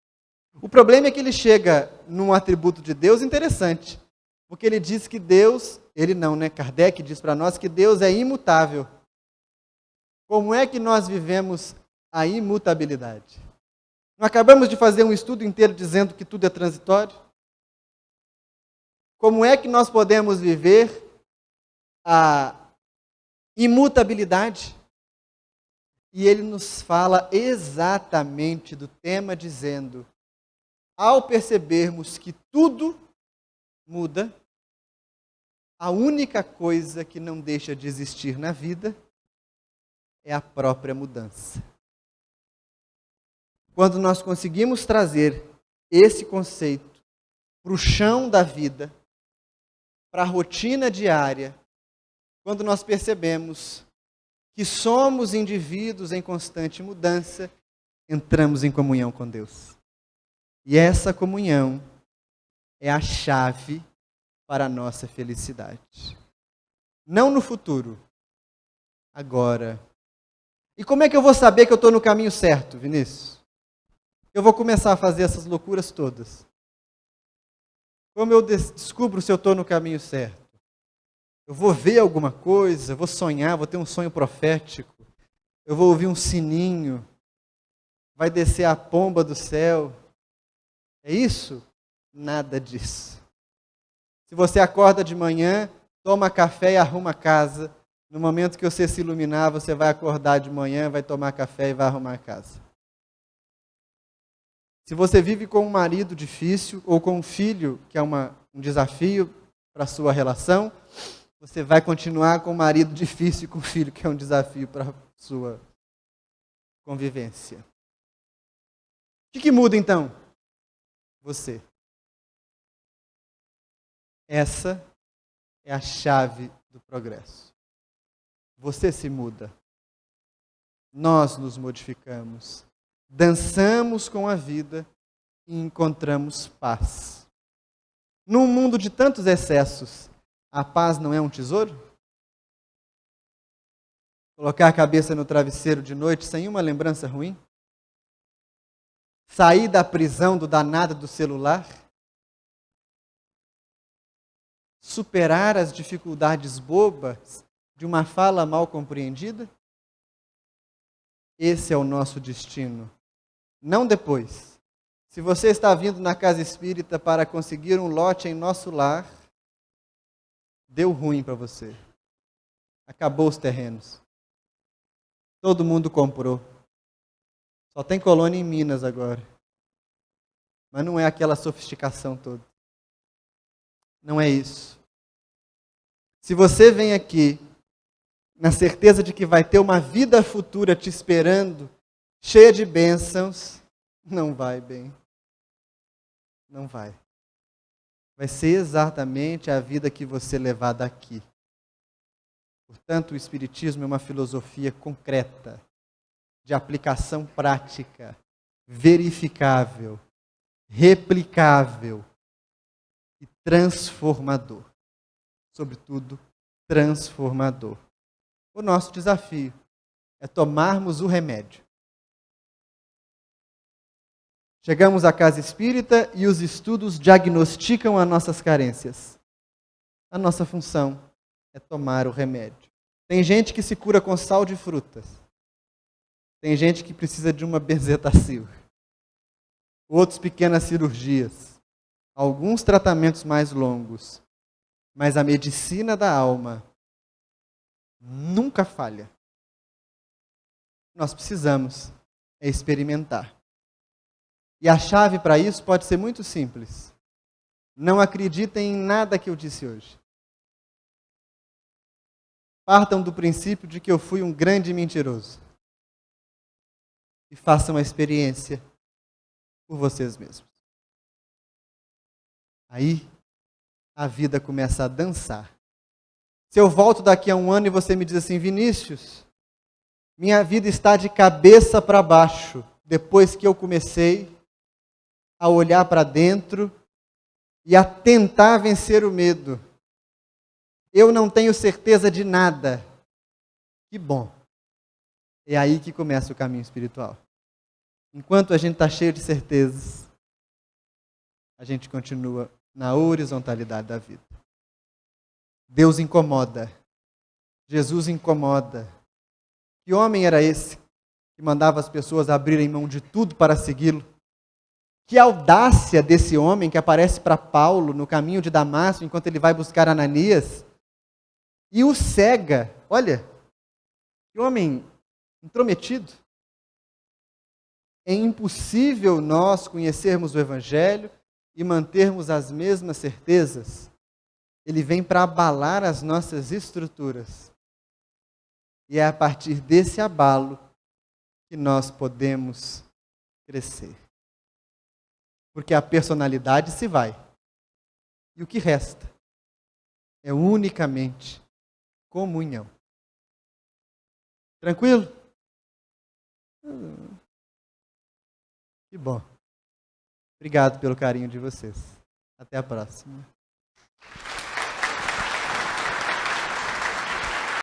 O problema é que ele chega num atributo de Deus interessante, porque ele diz que Deus, ele não, né? Kardec diz para nós que Deus é imutável. Como é que nós vivemos a imutabilidade? Não acabamos de fazer um estudo inteiro dizendo que tudo é transitório? Como é que nós podemos viver a imutabilidade? E ele nos fala exatamente do tema, dizendo: ao percebermos que tudo muda, a única coisa que não deixa de existir na vida é a própria mudança. Quando nós conseguimos trazer esse conceito para o chão da vida, para a rotina diária, quando nós percebemos que somos indivíduos em constante mudança, entramos em comunhão com Deus. E essa comunhão é a chave para a nossa felicidade. Não no futuro, agora. E como é que eu vou saber que eu estou no caminho certo, Vinícius? Eu vou começar a fazer essas loucuras todas. Como eu descubro se eu estou no caminho certo? Eu vou ver alguma coisa, vou sonhar, vou ter um sonho profético, eu vou ouvir um sininho, vai descer a pomba do céu. É isso? Nada disso. Se você acorda de manhã, toma café e arruma a casa, no momento que você se iluminar, você vai acordar de manhã, vai tomar café e vai arrumar a casa. Se você vive com um marido difícil ou com um filho que é um desafio para a sua relação, você vai continuar com um marido difícil e com um filho que é um desafio para a sua convivência. O que muda então? Você. Essa é a chave do progresso. Você se muda. Nós nos modificamos. Dançamos com a vida e encontramos paz. Num mundo de tantos excessos, a paz não é um tesouro? Colocar a cabeça no travesseiro de noite sem uma lembrança ruim? Sair da prisão do danado do celular? Superar as dificuldades bobas de uma fala mal compreendida? Esse é o nosso destino. Não depois, Se você está vindo na casa espírita para conseguir um lote em nosso lar, deu ruim para você. Acabou os terrenos. Todo mundo comprou. Só tem colônia em Minas agora. Mas não é aquela sofisticação toda. Não é isso. Se você vem aqui na certeza de que vai ter uma vida futura te esperando, cheia de bênçãos, não vai bem. Não vai. Vai ser exatamente a vida que você levar daqui. Portanto, o Espiritismo é uma filosofia concreta, de aplicação prática, verificável, replicável e transformador. Sobretudo, transformador. O nosso desafio é tomarmos o remédio. Chegamos à casa espírita e os estudos diagnosticam as nossas carências. A nossa função é tomar o remédio. Tem gente que se cura com sal de frutas. Tem gente que precisa de uma benzetacil. Outros pequenas cirurgias. Alguns tratamentos mais longos. Mas a medicina da alma nunca falha. Nós precisamos experimentar. E a chave para isso pode ser muito simples. Não acreditem em nada que eu disse hoje. Partam do princípio de que eu fui um grande mentiroso. E façam a experiência por vocês mesmos. Aí, a vida começa a dançar. Se eu volto daqui a um ano e você me diz assim, Vinícius, minha vida está de cabeça para baixo, depois que eu comecei a olhar para dentro e a tentar vencer o medo. Eu não tenho certeza de nada. Que bom. É aí que começa o caminho espiritual. Enquanto a gente está cheio de certezas, a gente continua na horizontalidade da vida. Deus incomoda. Jesus incomoda. Que homem era esse que mandava as pessoas abrirem mão de tudo para segui-lo? Que audácia desse homem que aparece para Paulo no caminho de Damasco, enquanto ele vai buscar Ananias, e o cega. Olha, que homem intrometido. É impossível nós conhecermos o Evangelho e mantermos as mesmas certezas. Ele vem para abalar as nossas estruturas. E é a partir desse abalo que nós podemos crescer. Porque a personalidade se vai. E o que resta é unicamente comunhão. Tranquilo? Que bom. Obrigado pelo carinho de vocês. Até a próxima.